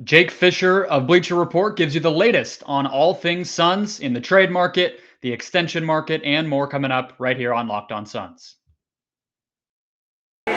Jake Fischer of Bleacher Report gives you the latest on all things Suns in the trade market, the extension market, and more coming up right here on Locked On Suns. You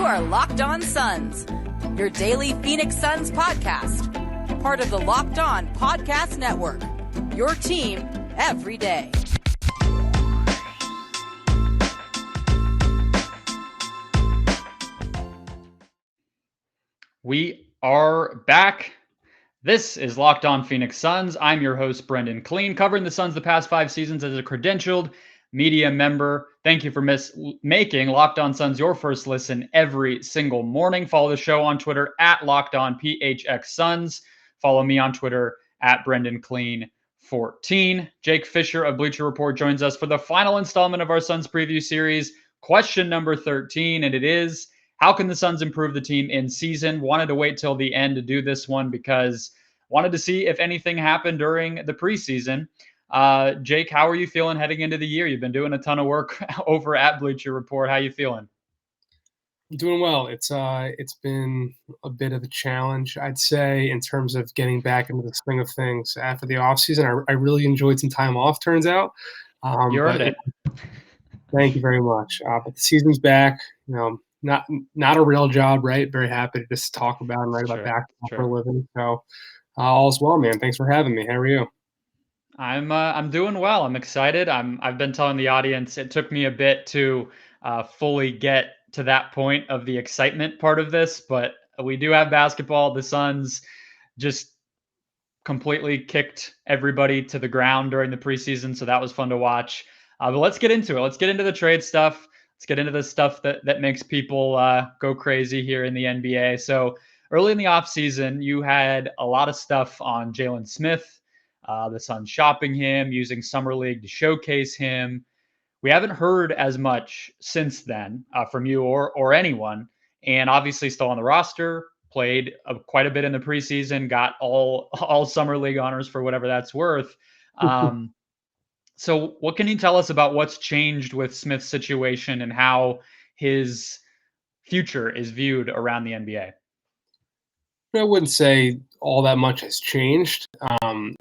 are Locked On Suns, your daily Phoenix Suns podcast, part of the Locked On Podcast Network, your team every day. We are back. This is Locked On Phoenix Suns. I'm your host, Brendon Kleen, covering the Suns the past 5 seasons as a credentialed media member. Thank you for making Locked On Suns your first listen every single morning. Follow the show on Twitter at Locked On PHX Suns. Follow me on Twitter at Brendon Kleen 14. Jake Fischer of Bleacher Report joins us for the final installment of our Suns preview series, question number 13, and it is, how can the Suns improve the team in season? Wanted to wait till the end to do this one because wanted to see if anything happened during the preseason. Jake, how are you feeling heading into the year? You've been doing a ton of work over at Bleacher Report. How you feeling? I'm doing well. It's been a bit of a challenge, I'd say, in terms of getting back into the swing of things after the offseason. I really enjoyed some time off, turns out. You earned it. Thank you very much. But the season's back. Not a real job, right? Very happy to just talk about and write about basketball for a living. So all's well, man. Thanks for having me. How are you? I'm doing well. I'm excited. I've been telling the audience it took me a bit to fully get to that point of the excitement part of this, but we do have basketball. The Suns just completely kicked everybody to the ground during the preseason, so that was fun to watch. But let's get into it. Let's get into the trade stuff. Let's get into the stuff that makes people go crazy here in the NBA. So early in the offseason, you had a lot of stuff on Jalen Smith, the Suns shopping him, using Summer League to showcase him. We haven't heard as much since then from you or anyone, and obviously still on the roster, played quite a bit in the preseason, got all Summer League honors for whatever that's worth. So what can you tell us about what's changed with Smith's situation and how his future is viewed around the NBA? I wouldn't say all that much has changed. I'm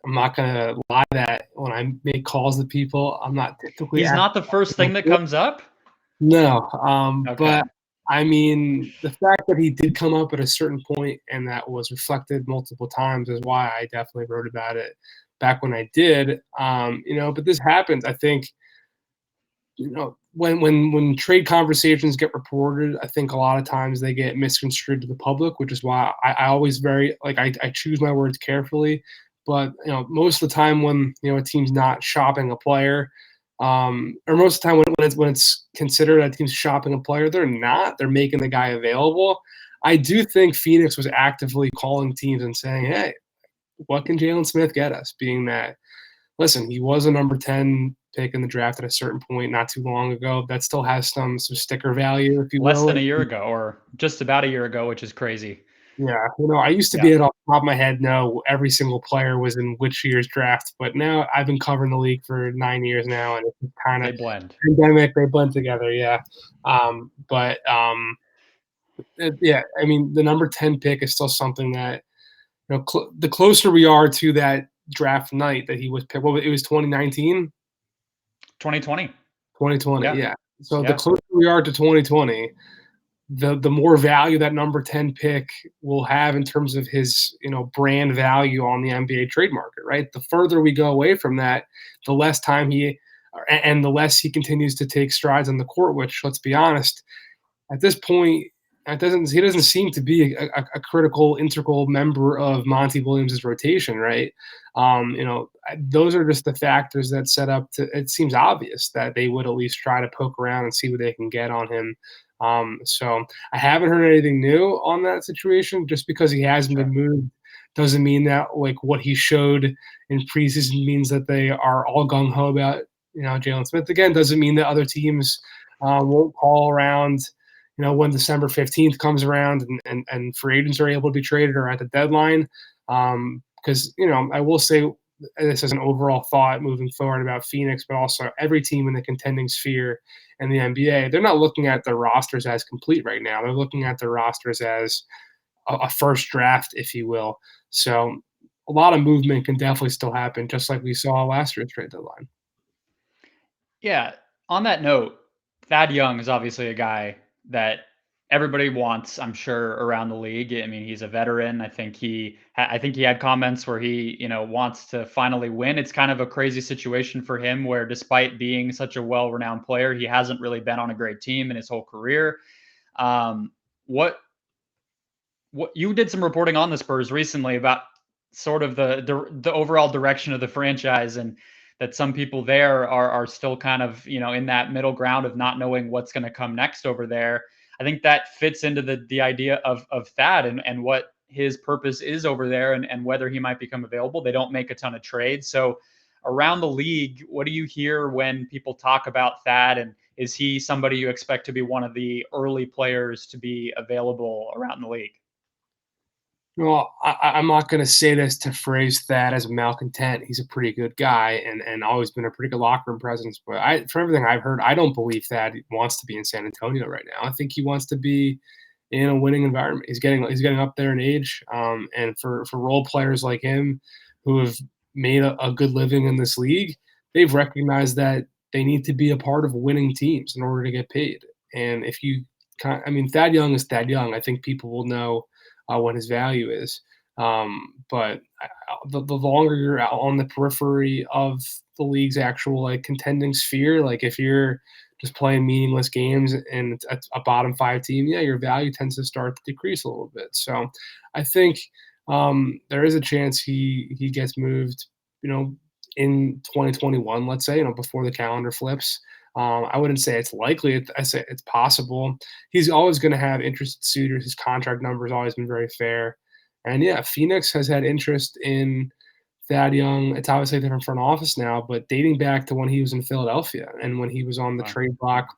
not going to lie that when I make calls to people, I'm not typically... He's not the first thing that comes up? No. Okay. But, I mean, the fact that he did come up at a certain point and that was reflected multiple times is why I definitely wrote about it back when I did. But this happens. I think, when trade conversations get reported, I think a lot of times they get misconstrued to the public, which is why I always I choose my words carefully. But, most of the time when, a team's not shopping a player, or most of the time when it's considered a team's shopping a player, they're making the guy available. I do think Phoenix was actively calling teams and saying, hey, what can Jalen Smith get us? Being that, listen, he was a number 10 pick in the draft at a certain point not too long ago. That still has some sticker value, if you will. Less than a year ago, or just about a year ago, which is crazy. Yeah, I used to be able to off the top of my head know every single player was in which year's draft, but now I've been covering the league for 9 years now, and it's kind of pandemic. They blend together, yeah. Yeah. I mean, the number 10 pick is still something that, the closer we are to that draft night that he was picked, it was 2019? 2020. 2020, yeah. So the closer we are to 2020, the more value that number 10 pick will have in terms of his, brand value on the NBA trade market, right? The further we go away from that, the less time and the less he continues to take strides on the court, which, let's be honest, at this point, he doesn't seem to be a critical, integral member of Monty Williams' rotation, right? Those are just the factors that set up to. It seems obvious that they would at least try to poke around and see what they can get on him. So I haven't heard anything new on that situation. Just because he hasn't been moved doesn't mean that what he showed in preseason means that they are all gung ho about Jalen Smith again. Doesn't mean that other teams won't call around. When December 15th comes around and free agents are able to be traded or at the deadline. Because, I will say this is an overall thought moving forward about Phoenix, but also every team in the contending sphere in the NBA, they're not looking at their rosters as complete right now. They're looking at their rosters as a first draft, if you will. So a lot of movement can definitely still happen, just like we saw last year's trade deadline. Yeah. On that note, Thad Young is obviously a guy that everybody wants, I'm sure, around the league. I mean, he's a veteran. I think he had comments where he, wants to finally win. It's kind of a crazy situation for him where despite being such a well-renowned player, he hasn't really been on a great team in his whole career. Um, what you did some reporting on the Spurs recently about sort of the overall direction of the franchise, and that some people there are still kind of, in that middle ground of not knowing what's going to come next over there. I think that fits into the idea of Thad and what his purpose is over there, and whether he might become available. They don't make a ton of trades. So around the league, what do you hear when people talk about Thad, and is he somebody you expect to be one of the early players to be available around the league? Well, I'm not going to say this to phrase Thad as a malcontent. He's a pretty good guy and always been a pretty good locker room presence. But from everything I've heard, I don't believe Thad wants to be in San Antonio right now. I think he wants to be in a winning environment. He's getting up there in age, and for role players like him who have made a good living in this league, they've recognized that they need to be a part of winning teams in order to get paid. And if you, Thad Young is Thad Young. I think people will know what his value is. But the longer you're out on the periphery of the league's actual contending sphere, like if you're just playing meaningless games and it's a bottom 5 team, yeah, your value tends to start to decrease a little bit. So I think there is a chance he gets moved, in 2021, let's say, before the calendar flips. I wouldn't say it's likely. I say it's possible. He's always going to have interested suitors. His contract number has always been very fair. And yeah, Phoenix has had interest in Thad Young. It's obviously a different front office now, but dating back to when he was in Philadelphia and when he was on the trade block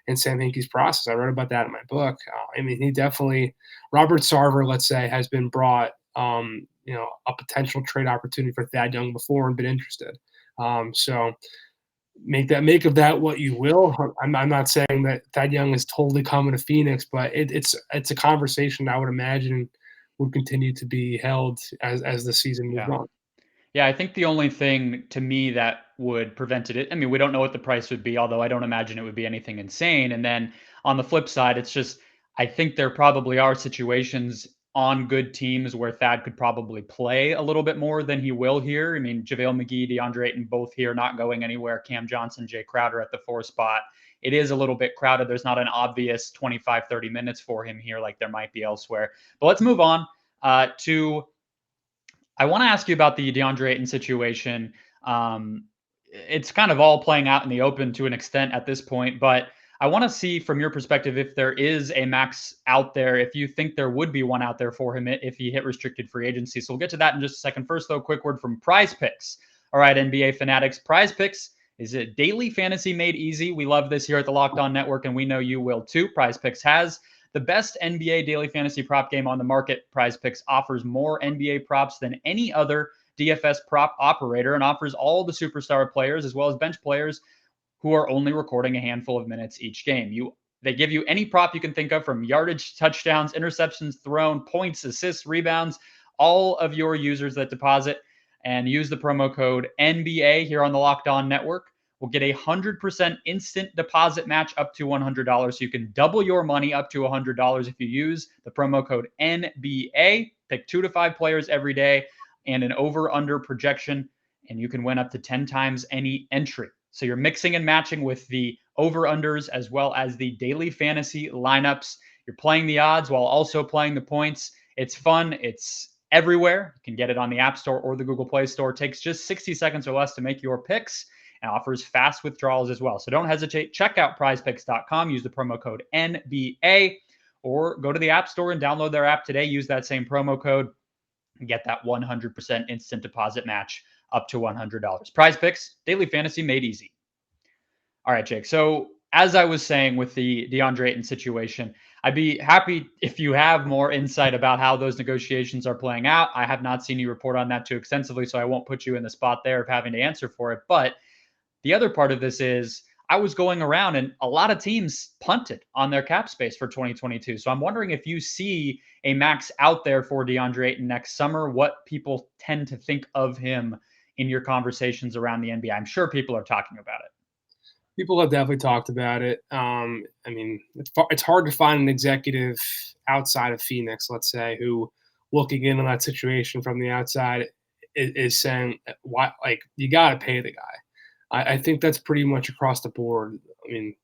in Sam Hinkie's process. I wrote about that in my book. He definitely, Robert Sarver, let's say, has been brought, a potential trade opportunity for Thad Young before and been interested. So make of that what you will. I'm not saying that Thad Young is totally coming to Phoenix, but it's a conversation I would imagine would continue to be held as the season moves on. Yeah, I think the only thing to me that would prevent it, we don't know what the price would be, although I don't imagine it would be anything insane. And then on the flip side, it's just, I think there probably are situations on good teams where Thad could probably play a little bit more than he will here. JaVale McGee, Deandre Ayton, both here, not going anywhere. Cam Johnson, Jay Crowder at the 4 spot. It is a little bit crowded. There's not an obvious 25, 30 minutes for him here like there might be elsewhere. But let's move on to I want to ask you about the Deandre Ayton situation. It's kind of all playing out in the open to an extent at this point, but I want to see from your perspective if there is a max out there, if you think there would be one out there for him if he hit restricted free agency. So we'll get to that in just a second. First, though, quick word from Prize Picks. All right, NBA fanatics, Prize Picks is a daily fantasy made easy. We love this here at the Locked On Network, and we know you will too. Prize Picks has the best NBA daily fantasy prop game on the market. Prize Picks offers more NBA props than any other DFS prop operator and offers all the superstar players as well as bench players who are only recording a handful of minutes each game. They give you any prop you can think of, from yardage, touchdowns, interceptions thrown, points, assists, rebounds. All of your users that deposit and use the promo code NBA here on the Locked On Network will get a 100% instant deposit match up to $100. So you can double your money up to $100 if you use the promo code NBA. Pick 2 to 5 players every day and an over-under projection, and you can win up to 10 times any entry. So you're mixing and matching with the over-unders as well as the daily fantasy lineups. You're playing the odds while also playing the points. It's fun. It's everywhere. You can get it on the App Store or the Google Play Store. It takes just 60 seconds or less to make your picks and offers fast withdrawals as well. So don't hesitate. Check out prizepicks.com. Use the promo code NBA or go to the App Store and download their app today. Use that same promo code and get that 100% instant deposit match up to $100. Prize Picks, daily fantasy made easy. All right, Jake. So as I was saying with the Deandre Ayton situation, I'd be happy if you have more insight about how those negotiations are playing out. I have not seen you report on that too extensively, so I won't put you in the spot there of having to answer for it. But the other part of this is I was going around and a lot of teams punted on their cap space for 2022. So I'm wondering if you see a max out there for DeAndre Ayton next summer, what people tend to think of him in your conversations around the NBA. I'm sure people are talking about it. People have definitely talked about it. I mean, it's hard to find an executive outside of Phoenix, let's say, who looking in on that situation from the outside is saying, "Why? Like, you got to pay the guy." I think that's pretty much across the board. I mean,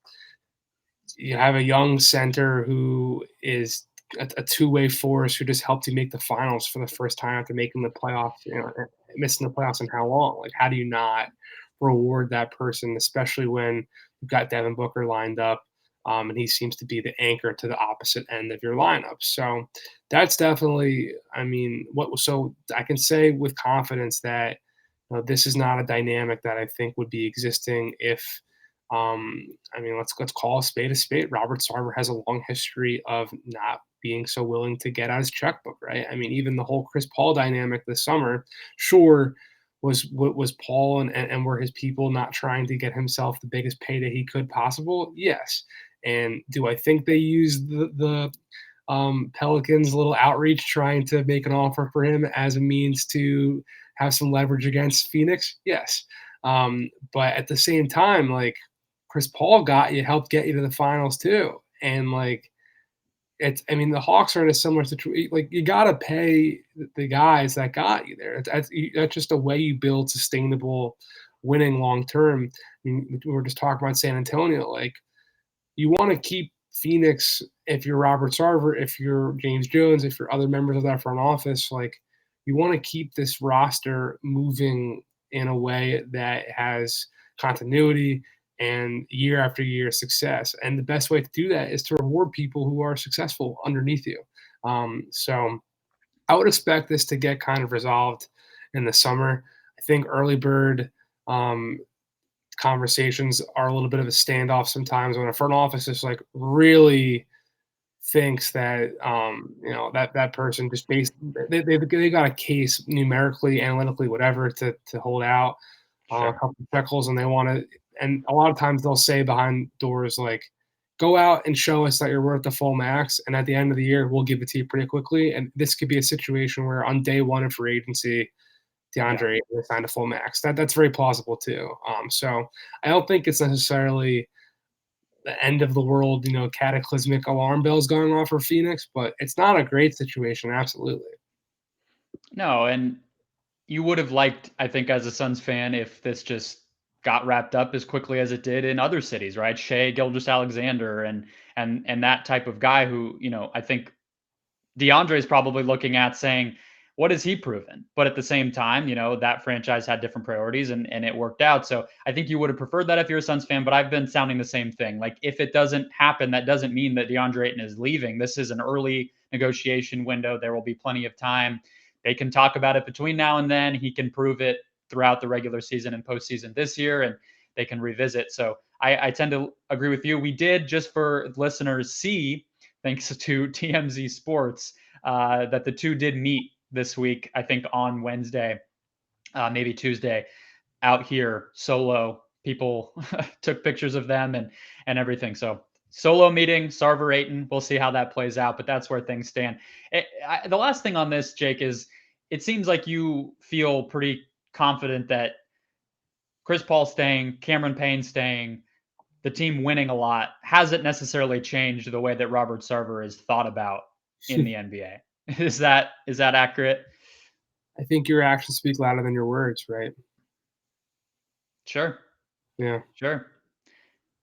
you have a young center who is a two-way force who just helped you make the finals for the first time after making the playoffs, missing the playoffs in how long? Like, how do you not reward that person, especially when you've got Devin Booker lined up, and he seems to be the anchor to the opposite end of your lineup. So that's definitely, I mean, so I can say with confidence that this is not a dynamic that I think would be existing if, I mean, let's call a spade a spade. Robert Sarver has a long history of not being so willing to get out his checkbook, right? I mean, even the whole Chris Paul dynamic this summer, sure, was Paul and were his people not trying to get himself the biggest payday he could possible? Yes. And do I think they used the Pelicans' little outreach trying to make an offer for him as a means to have some leverage against Phoenix? Yes. But at the same time, like, Chris Paul helped get you to the finals too. And like, I mean, the Hawks are in a similar situation. Like, you got to pay the guys that got you there. That's just a way you build sustainable winning long term. I mean, we were just talking about San Antonio. Like, you want to keep Phoenix if you're Robert Sarver, if you're James Jones, if you're other members of that front office. Like, you want to keep this roster moving in a way that has continuity and year after year success. And the best way to do that is to reward people who are successful underneath you. So I would expect this to get kind of resolved in the summer. I think early bird conversations are a little bit of a standoff sometimes when a front office is like really thinks that that person just they got a case numerically, analytically, whatever to hold out a couple of shekels, and they want to. And a lot of times they'll say behind doors like, "Go out and show us that you're worth the full max, and at the end of the year we'll give it to you pretty quickly." And this could be a situation where on day one of free agency, DeAndre Ayton signed a full max. That's very plausible too. So I don't think it's necessarily the end of the world, cataclysmic alarm bells going off for Phoenix, but it's not a great situation. Absolutely. No, and you would have liked, I think, as a Suns fan, if this just got wrapped up as quickly as it did in other cities, right? Shea Gilgeous-Alexander and that type of guy who, I think DeAndre is probably looking at saying, what has he proven? But at the same time, that franchise had different priorities and it worked out. So I think you would have preferred that if you're a Suns fan, but I've been sounding the same thing. Like, if it doesn't happen, that doesn't mean that DeAndre Ayton is leaving. This is an early negotiation window. There will be plenty of time. They can talk about it between now and then. He can prove it throughout the regular season and postseason this year, and they can revisit. So I tend to agree with you. We did, just for listeners, see, thanks to TMZ Sports, that the two did meet this week, I think on Wednesday, maybe Tuesday, out here solo. People took pictures of them and everything. So solo meeting, Sarver Ayton. We'll see how that plays out, but that's where things stand. The last thing on this, Jake, is it seems like you feel pretty confident that Chris Paul staying, Cameron Payne staying, the team winning a lot hasn't necessarily changed the way that Robert Sarver is thought about in the NBA. Is that accurate? I think your actions speak louder than your words, right? Sure. Yeah. Sure.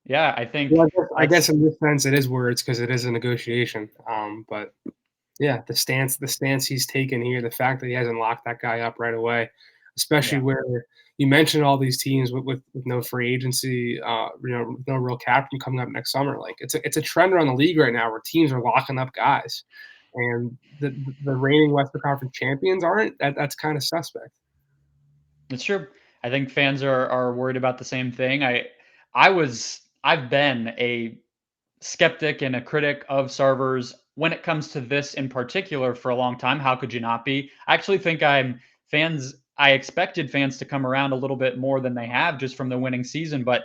Yeah, I think. Well, I guess in this sense, it is words because it is a negotiation. But yeah, the stance he's taken here, the fact that he hasn't locked that guy up right away, especially where you mentioned all these teams with no free agency, no real captain coming up next summer. Like, it's a trend around the league right now where teams are locking up guys, and the reigning Western Conference champions aren't. That's kind of suspect. It's true. I think fans are worried about the same thing. I've been a skeptic and a critic of Sarver's when it comes to this in particular for a long time. How could you not be? I actually think I expected fans to come around a little bit more than they have just from the winning season, but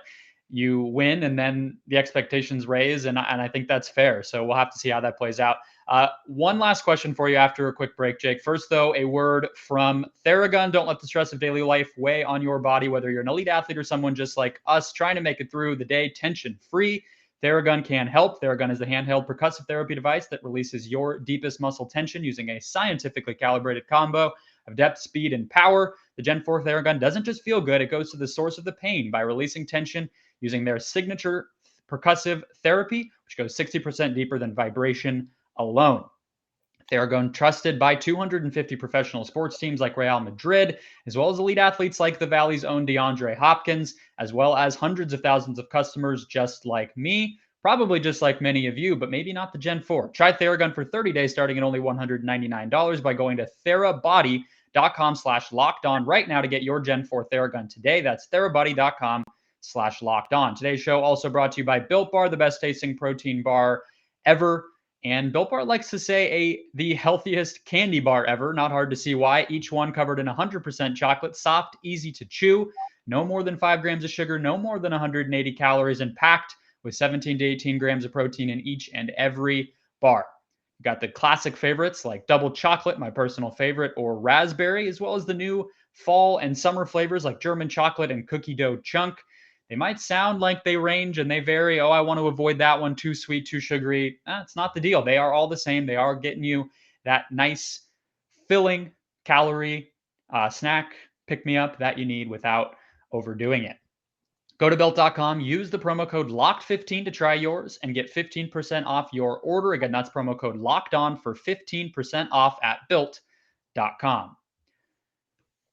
you win and then the expectations raise, and I think that's fair. So we'll have to see how that plays out. One last question for you after a quick break, Jake. First, though, a word from Theragun. Don't let the stress of daily life weigh on your body, whether you're an elite athlete or someone just like us trying to make it through the day tension-free. Theragun can help. Theragun is the handheld percussive therapy device that releases your deepest muscle tension using a scientifically calibrated combo of depth, speed, and power. The Gen 4 Theragun doesn't just feel good, it goes to the source of the pain by releasing tension using their signature percussive therapy, which goes 60% deeper than vibration alone. Theragun trusted by 250 professional sports teams like Real Madrid, as well as elite athletes like the Valley's own DeAndre Hopkins, as well as hundreds of thousands of customers just like me, probably just like many of you, but maybe not the Gen 4. Try Theragun for 30 days starting at only $199 by going to therabody.com/lockedon right now to get your Gen 4 Theragun today. That's therabody.com/lockedon. Today's show also brought to you by Built Bar, the best tasting protein bar ever. And Built Bar likes to say the healthiest candy bar ever. Not hard to see why. Each one covered in 100% chocolate, soft, easy to chew, no more than 5 grams of sugar, no more than 180 calories, and packed with 17 to 18 grams of protein in each and every bar. You got the classic favorites like double chocolate, my personal favorite, or raspberry, as well as the new fall and summer flavors like German chocolate and cookie dough chunk. They might sound like they range and they vary. Oh, I want to avoid that one. Too sweet, too sugary. It's not the deal. They are all the same. They are getting you that nice, filling calorie snack pick-me-up that you need without overdoing it. Go to Built.com, use the promo code LOCKED15 to try yours and get 15% off your order. Again, that's promo code LOCKEDON for 15% off at Built.com.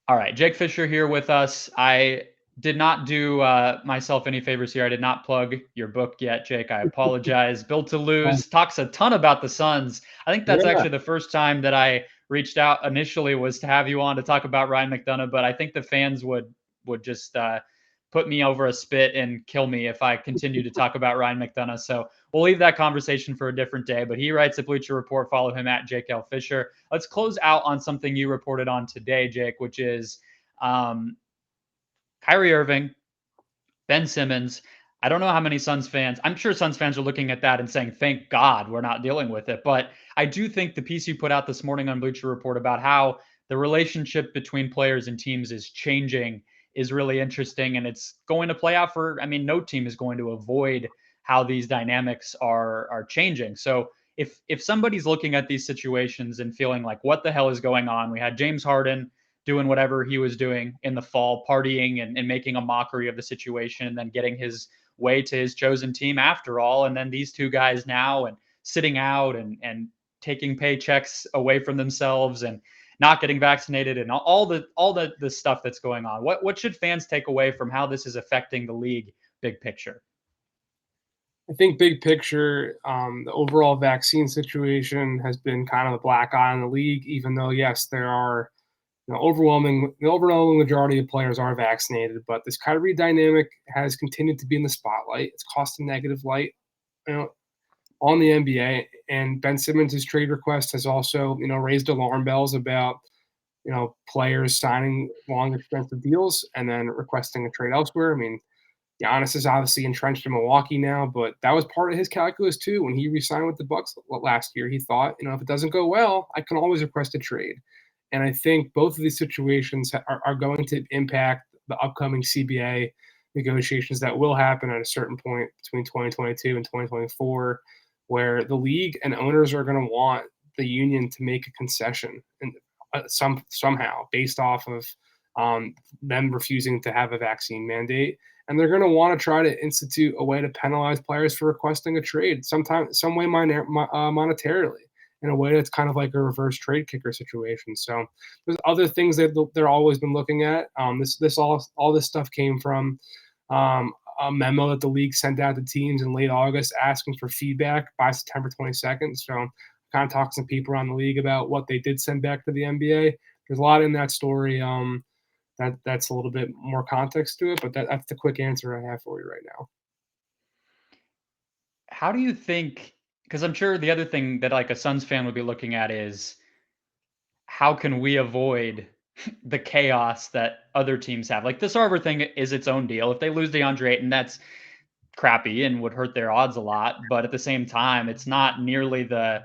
All right, Jake Fischer here with us. I did not do myself any favors here. I did not plug your book yet, Jake. I apologize. Built to Lose talks a ton about the Suns. I think that's actually the first time that I reached out initially was to have you on to talk about Ryan McDonough, but I think the fans would just put me over a spit and kill me if I continue to talk about Ryan McDonough. So we'll leave that conversation for a different day. But he writes at Bleacher Report. Follow him at Jake L. Fischer. Let's close out on something you reported on today, Jake, which is Kyrie Irving, Ben Simmons. I don't know how many Suns fans, I'm sure Suns fans are looking at that and saying, thank God we're not dealing with it. But I do think the piece you put out this morning on Bleacher Report about how the relationship between players and teams is changing is really interesting. And it's going to play out no team is going to avoid how these dynamics are changing. So if somebody's looking at these situations and feeling like, what the hell is going on? We had James Harden doing whatever he was doing in the fall, partying and making a mockery of the situation, and then getting his way to his chosen team after all. And then these two guys now and sitting out and taking paychecks away from themselves and not getting vaccinated and all the stuff that's going on. What should fans take away from how this is affecting the league, big picture? I think big picture, the overall vaccine situation has been kind of a black eye on the league, even though, yes, there are the overwhelming majority of players are vaccinated, but this Kyrie dynamic has continued to be in the spotlight. It's cast a negative light, on the NBA. And Ben Simmons' trade request has also, raised alarm bells about, players signing long, expensive deals and then requesting a trade elsewhere. I mean, Giannis is obviously entrenched in Milwaukee now, but that was part of his calculus too. When he re-signed with the Bucks last year, he thought, if it doesn't go well, I can always request a trade. And I think both of these situations are going to impact the upcoming CBA negotiations that will happen at a certain point between 2022 and 2024, where the league and owners are going to want the union to make a concession and somehow based off of them refusing to have a vaccine mandate. And they're going to want to try to institute a way to penalize players for requesting a trade, some way monetarily, in a way that's kind of like a reverse trade kicker situation. So there's other things that they're always been looking at. All this stuff came from a memo that the league sent out to teams in late August asking for feedback by September 22nd. So kind of talked to some people around the league about what they did send back to the NBA. There's a lot in that story that's a little bit more context to it, but that's the quick answer I have for you right now. how do you think, because I'm sure the other thing that like a Suns fan would be looking at is how can we avoid the chaos that other teams have? Like the Sarver thing is its own deal. If they lose DeAndre Ayton, that's crappy and would hurt their odds a lot. But at the same time, it's not nearly the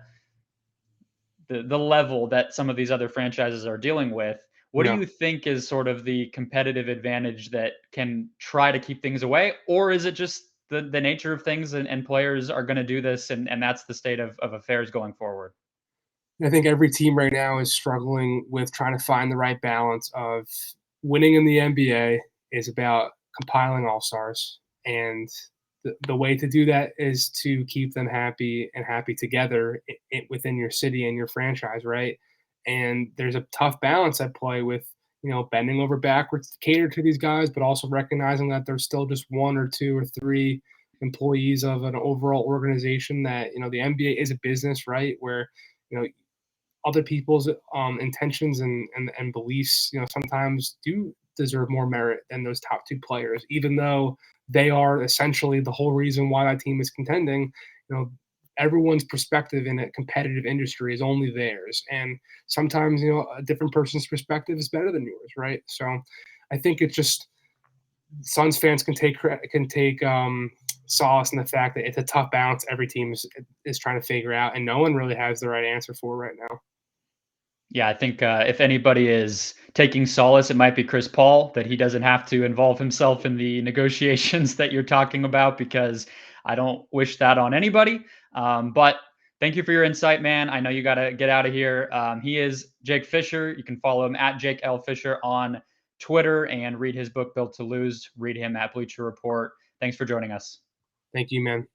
level that some of these other franchises are dealing with. What do you think is sort of the competitive advantage that can try to keep things away? Or is it just the nature of things and players are going to do this and that's the state of affairs going forward? I think every team right now is struggling with trying to find the right balance of winning in the NBA is about compiling all-stars. And the way to do that is to keep them happy and happy together within your city and your franchise, right? And there's a tough balance at play with, bending over backwards to cater to these guys, but also recognizing that there's still just one or two or three employees of an overall organization that, the NBA is a business, right? Where, other people's intentions and beliefs, sometimes do deserve more merit than those top two players, even though they are essentially the whole reason why that team is contending. Everyone's perspective in a competitive industry is only theirs, and sometimes a different person's perspective is better than yours, right? So, I think it's just Suns fans can take solace in the fact that it's a tough balance every team is trying to figure out, and no one really has the right answer for right now. Yeah, I think if anybody is taking solace, it might be Chris Paul, that he doesn't have to involve himself in the negotiations that you're talking about, because I don't wish that on anybody. But thank you for your insight, man. I know you got to get out of here. He is Jake Fischer. You can follow him at Jake L. Fischer on Twitter and read his book, Built to Lose. Read him at Bleacher Report. Thanks for joining us. Thank you, man.